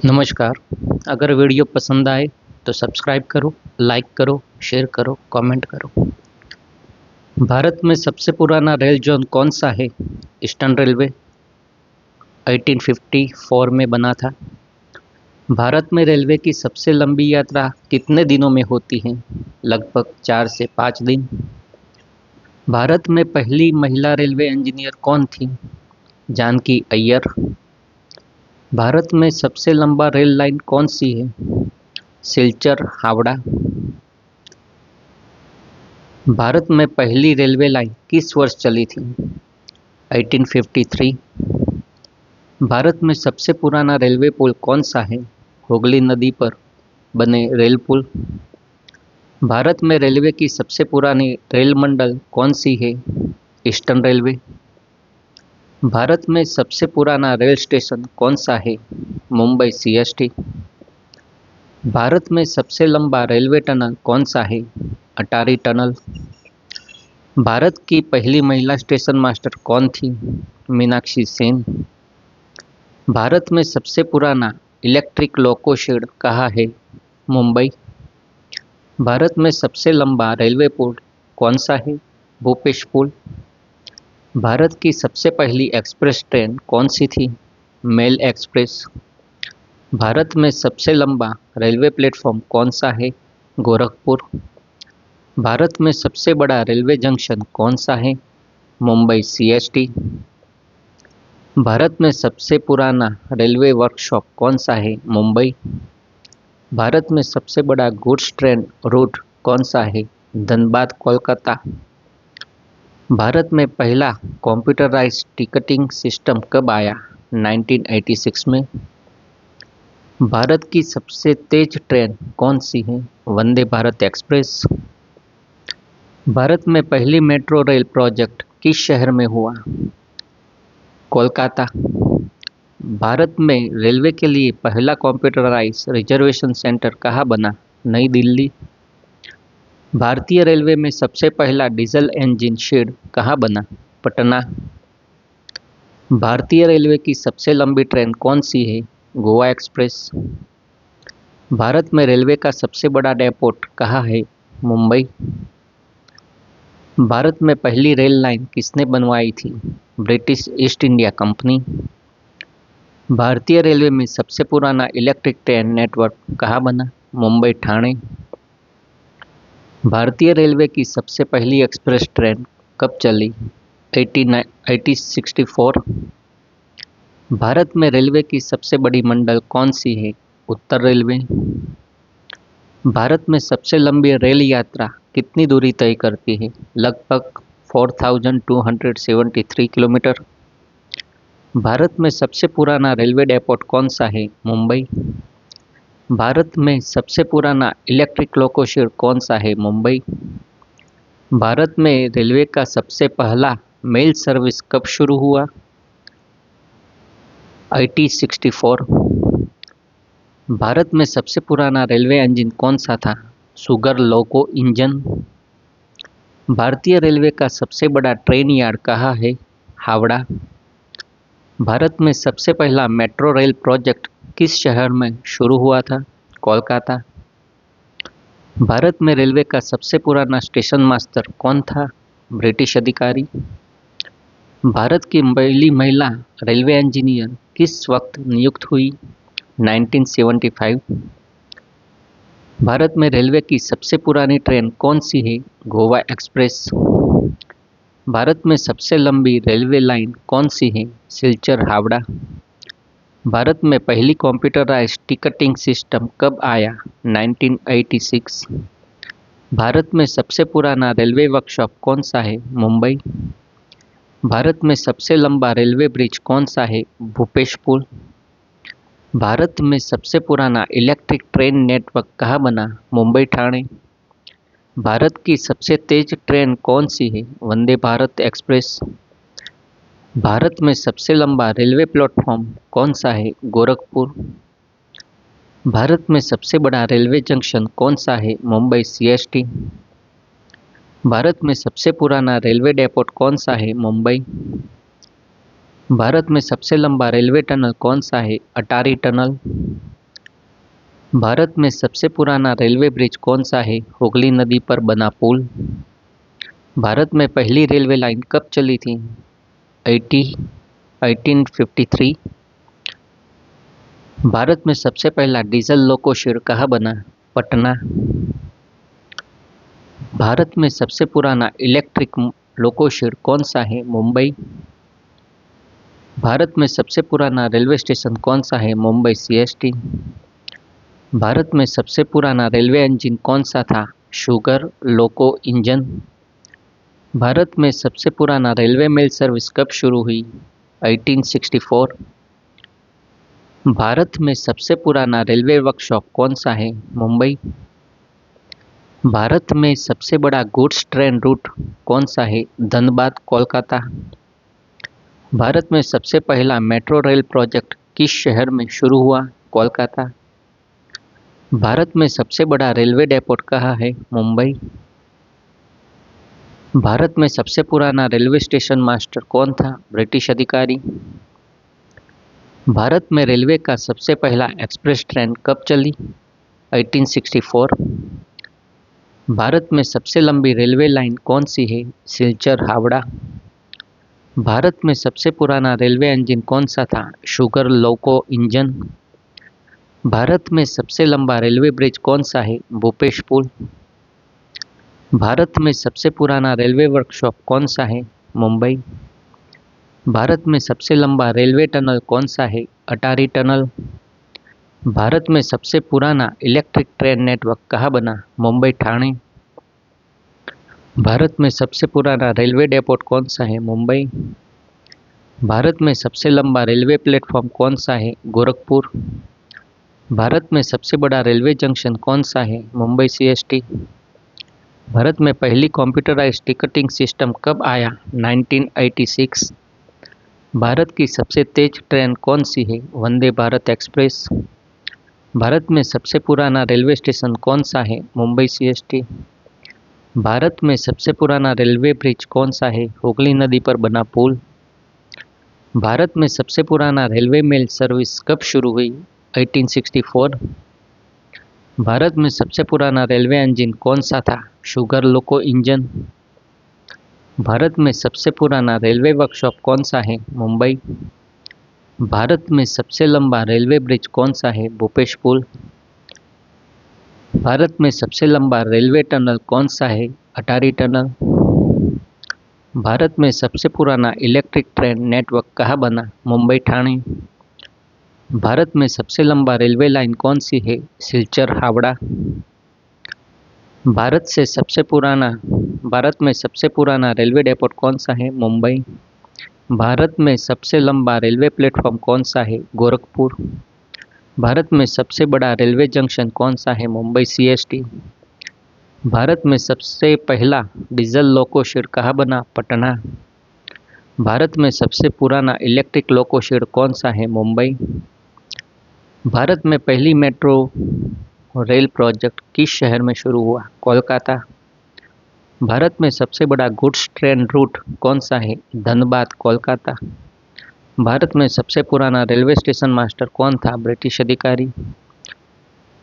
नमस्कार। अगर वीडियो पसंद आए तो सब्सक्राइब करो, लाइक करो, शेयर करो, कमेंट करो। भारत में सबसे पुराना रेल जोन कौन सा है? ईस्टर्न रेलवे 1854 में बना था। भारत में रेलवे की सबसे लंबी यात्रा कितने दिनों में होती है? लगभग 4 से 5 दिन। भारत में पहली महिला रेलवे इंजीनियर कौन थी? जानकी अय्यर। भारत में सबसे लंबा रेल लाइन कौन सी है? सिलचर हावड़ा। भारत में पहली रेलवे लाइन किस वर्ष चली थी? 1853। भारत में सबसे पुराना रेलवे पुल कौन सा है? हुगली नदी पर बने रेल पुल। भारत में रेलवे की सबसे पुरानी रेल मंडल कौन सी है? Eastern railway. भारत में सबसे पुराना रेल स्टेशन कौन सा है? मुंबई सीएसटी। भारत में सबसे लंबा रेलवे टनल कौन सा है? अटारी टनल। भारत की पहली महिला स्टेशन मास्टर कौन थी? मीनाक्षी सेन। भारत में सबसे पुराना इलेक्ट्रिक लोको शेड कहाँ है? मुंबई। भारत में सबसे लंबा रेलवे पुल कौन सा है? भूपेश पुल। भारत की सबसे पहली एक्सप्रेस ट्रेन कौन सी थी? Mail express. भारत में सबसे लंबा रेलवे प्लेटफॉर्म कौन सा है? गोरखपुर। भारत में सबसे बड़ा रेलवे जंक्शन कौन सा है? मुंबई सीएसटी। भारत में सबसे पुराना रेलवे वर्कशॉप कौन सा है? मुंबई। भारत में सबसे बड़ा गुड्स ट्रेन रूट कौन सा है? धनबाद कोलकाता। भारत में पहला कंप्यूटराइज्ड टिकटिंग सिस्टम कब आया? 1986 में। भारत की सबसे तेज ट्रेन कौन सी है? वंदे भारत एक्सप्रेस। भारत में पहली मेट्रो रेल प्रोजेक्ट किस शहर में हुआ? कोलकाता। भारत में रेलवे के लिए पहला कंप्यूटराइज्ड रिजर्वेशन सेंटर कहाँ बना? नई दिल्ली। भारतीय रेलवे में सबसे पहला डीजल इंजन शेड कहाँ बना? पटना। भारतीय रेलवे की सबसे लंबी ट्रेन कौन सी है? गोवा एक्सप्रेस। भारत में रेलवे का सबसे बड़ा डेपोट कहाँ है? मुंबई। भारत में पहली रेल लाइन किसने बनवाई थी? British east India company. भारतीय रेलवे में सबसे पुराना इलेक्ट्रिक ट्रेन नेटवर्क कहाँ बना? मुंबई ठाणे। भारतीय रेलवे की सबसे पहली एक्सप्रेस ट्रेन कब चली? 1864। भारत में रेलवे की सबसे बड़ी मंडल कौन सी है? उत्तर रेलवे। भारत में सबसे लंबी रेल यात्रा कितनी दूरी तय करती है? लगभग 4273 किलोमीटर। भारत में सबसे पुराना रेलवे डेपोट कौन सा है? मुंबई। भारत में सबसे पुराना इलेक्ट्रिक लोको शेड कौन सा है? मुंबई। भारत में रेलवे का सबसे पहला मेल सर्विस कब शुरू हुआ? 1864। भारत में सबसे पुराना रेलवे इंजन कौन सा था? सुगर लोको इंजन। भारतीय रेलवे का सबसे बड़ा ट्रेन यार्ड कहाँ है? हावड़ा। भारत में सबसे पहला मेट्रो रेल प्रोजेक्ट किस शहर में शुरू हुआ था? कोलकाता। भारत में रेलवे का सबसे पुराना स्टेशन मास्टर कौन था? ब्रिटिश अधिकारी। भारत की पहली महिला रेलवे इंजीनियर किस वक्त नियुक्त हुई? 1975। भारत में रेलवे की सबसे पुरानी ट्रेन कौन सी है? गोवा एक्सप्रेस। भारत में सबसे लंबी रेलवे लाइन कौन सी है? सिलचर हावड़ा। भारत में पहली कंप्यूटराइज्ड टिकटिंग सिस्टम कब आया? 1986। भारत में सबसे पुराना रेलवे वर्कशॉप कौन सा है? मुंबई। भारत में सबसे लंबा रेलवे ब्रिज कौन सा है? भूपेश पुल। भारत में सबसे पुराना इलेक्ट्रिक ट्रेन नेटवर्क कहाँ बना? मुंबई ठाणे। भारत की सबसे तेज ट्रेन कौन सी है? वंदे भारत एक्सप्रेस। भारत में सबसे लंबा रेलवे प्लेटफॉर्म कौन सा है? गोरखपुर। भारत में सबसे बड़ा रेलवे जंक्शन कौन सा है? मुंबई सीएसटी। भारत में सबसे पुराना रेलवे डेपोट कौन सा है? मुंबई। भारत में सबसे लंबा रेलवे टनल कौन सा है? अटारी टनल। भारत में सबसे पुराना रेलवे ब्रिज कौन सा है? हुगली नदी पर बना पुल। भारत में पहली रेलवे लाइन कब चली थी? 1853। भारत में सबसे पहला डीजल लोको शेड कहाँ बना? पटना। भारत में सबसे पुराना इलेक्ट्रिक लोको शेड कौन सा है? मुंबई। भारत में सबसे पुराना रेलवे स्टेशन कौन सा है? मुंबई सीएसटी। भारत में सबसे पुराना रेलवे इंजन कौन सा था? शुगर लोको इंजन। भारत में सबसे पुराना रेलवे मेल सर्विस कब शुरू हुई? 1864। भारत में सबसे पुराना रेलवे वर्कशॉप कौन सा है? मुंबई। भारत में सबसे बड़ा गुड्स ट्रेन रूट कौन सा है? धनबाद कोलकाता। भारत में सबसे पहला मेट्रो रेल प्रोजेक्ट किस शहर में शुरू हुआ? कोलकाता। भारत में सबसे बड़ा रेलवे डेपोट कहाँ है? मुंबई। भारत में सबसे पुराना रेलवे स्टेशन मास्टर कौन था? ब्रिटिश अधिकारी। भारत में रेलवे का सबसे पहला एक्सप्रेस ट्रेन कब चली? 1864। भारत में सबसे लंबी रेलवे लाइन कौन सी है? सिलचर हावड़ा। भारत में सबसे पुराना रेलवे इंजन कौन सा था? शुगर लोको इंजन। भारत में सबसे लंबा रेलवे ब्रिज कौन सा है? भूपेश पुल। भारत में सबसे पुराना रेलवे वर्कशॉप कौन सा है? मुंबई। भारत में सबसे लंबा रेलवे टनल कौन सा है? अटारी टनल। भारत में सबसे पुराना इलेक्ट्रिक ट्रेन नेटवर्क कहाँ बना? मुंबई ठाणे। भारत में सबसे पुराना रेलवे डेपोट कौन सा है? मुंबई। भारत में सबसे लंबा रेलवे प्लेटफॉर्म कौन सा है? गोरखपुर। भारत में सबसे बड़ा रेलवे जंक्शन कौन सा है? मुंबई सीएसटी। भारत में पहली कंप्यूटराइज्ड टिकटिंग सिस्टम कब आया? 1986। भारत की सबसे तेज ट्रेन कौन सी है? वंदे भारत एक्सप्रेस। भारत में सबसे पुराना रेलवे स्टेशन कौन सा है? मुंबई सीएसटी। भारत में सबसे पुराना रेलवे ब्रिज कौन सा है? हुगली नदी पर बना पुल। भारत में सबसे पुराना रेलवे मेल सर्विस कब शुरू हुई? 1864। भारत में सबसे पुराना रेलवे इंजन कौन सा था? शुगर लोको इंजन। भारत में सबसे पुराना रेलवे वर्कशॉप कौन सा है? मुंबई। भारत में सबसे लंबा रेलवे ब्रिज कौन सा है? भूपेश पुल। भारत में सबसे लंबा रेलवे टनल कौन सा है? अटारी टनल। भारत में सबसे पुराना इलेक्ट्रिक ट्रेन नेटवर्क कहाँ बना? मुंबई ठाणे। भारत में सबसे लंबा रेलवे लाइन कौन सी है? सिलचर हावड़ा। भारत में सबसे पुराना रेलवे डेपोट कौन सा है? मुंबई। भारत में सबसे लंबा रेलवे प्लेटफॉर्म कौन सा है? गोरखपुर। भारत में सबसे बड़ा रेलवे जंक्शन कौन सा है? मुंबई सीएसटी। भारत में सबसे पहला डीजल लोको शेड कहाँ बना? पटना। भारत में सबसे पुराना इलेक्ट्रिक लोको शेड कौन सा है? मुंबई। भारत में पहली मेट्रो रेल प्रोजेक्ट किस शहर में शुरू हुआ? कोलकाता। भारत में सबसे बड़ा गुड्स ट्रेन रूट कौन सा है? धनबाद कोलकाता। भारत में सबसे पुराना रेलवे स्टेशन मास्टर कौन था? ब्रिटिश अधिकारी।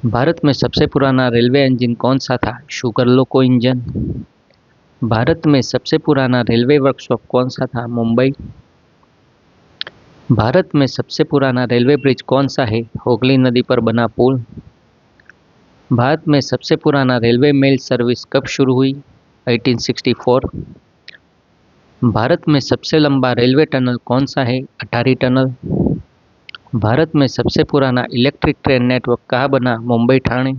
भारत में सबसे पुराना रेलवे इंजन कौन सा था? शुगर लोको इंजन। भारत में सबसे पुराना रेलवे वर्कशॉप कौन सा था? मुंबई। भारत में सबसे पुराना रेलवे ब्रिज कौन सा है? हुगली नदी पर बना पुल। भारत में सबसे पुराना रेलवे मेल सर्विस कब शुरू हुई? 1864। भारत में सबसे लंबा रेलवे टनल कौन सा है? अटारी टनल। भारत में सबसे पुराना इलेक्ट्रिक ट्रेन नेटवर्क कहाँ बना? मुंबई ठाणे।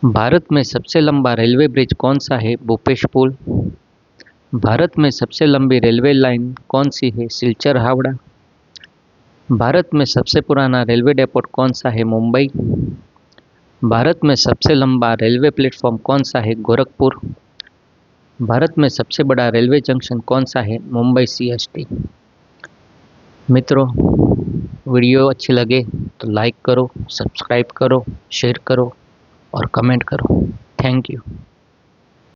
भारत में सबसे लंबा रेलवे ब्रिज कौन सा है? भूपेश पुल। भारत में सबसे लंबी रेलवे लाइन कौन सी है? सिलचर हावड़ा। भारत में सबसे पुराना रेलवे डेपोट कौन सा है? मुंबई। भारत में सबसे लंबा रेलवे प्लेटफॉर्म कौन सा है? गोरखपुर। भारत में सबसे बड़ा रेलवे जंक्शन कौन सा है? मुंबई सीएसटी। मित्रों, वीडियो अच्छी लगे तो लाइक करो, सब्सक्राइब करो, शेयर करो और कमेंट करो। Thank you.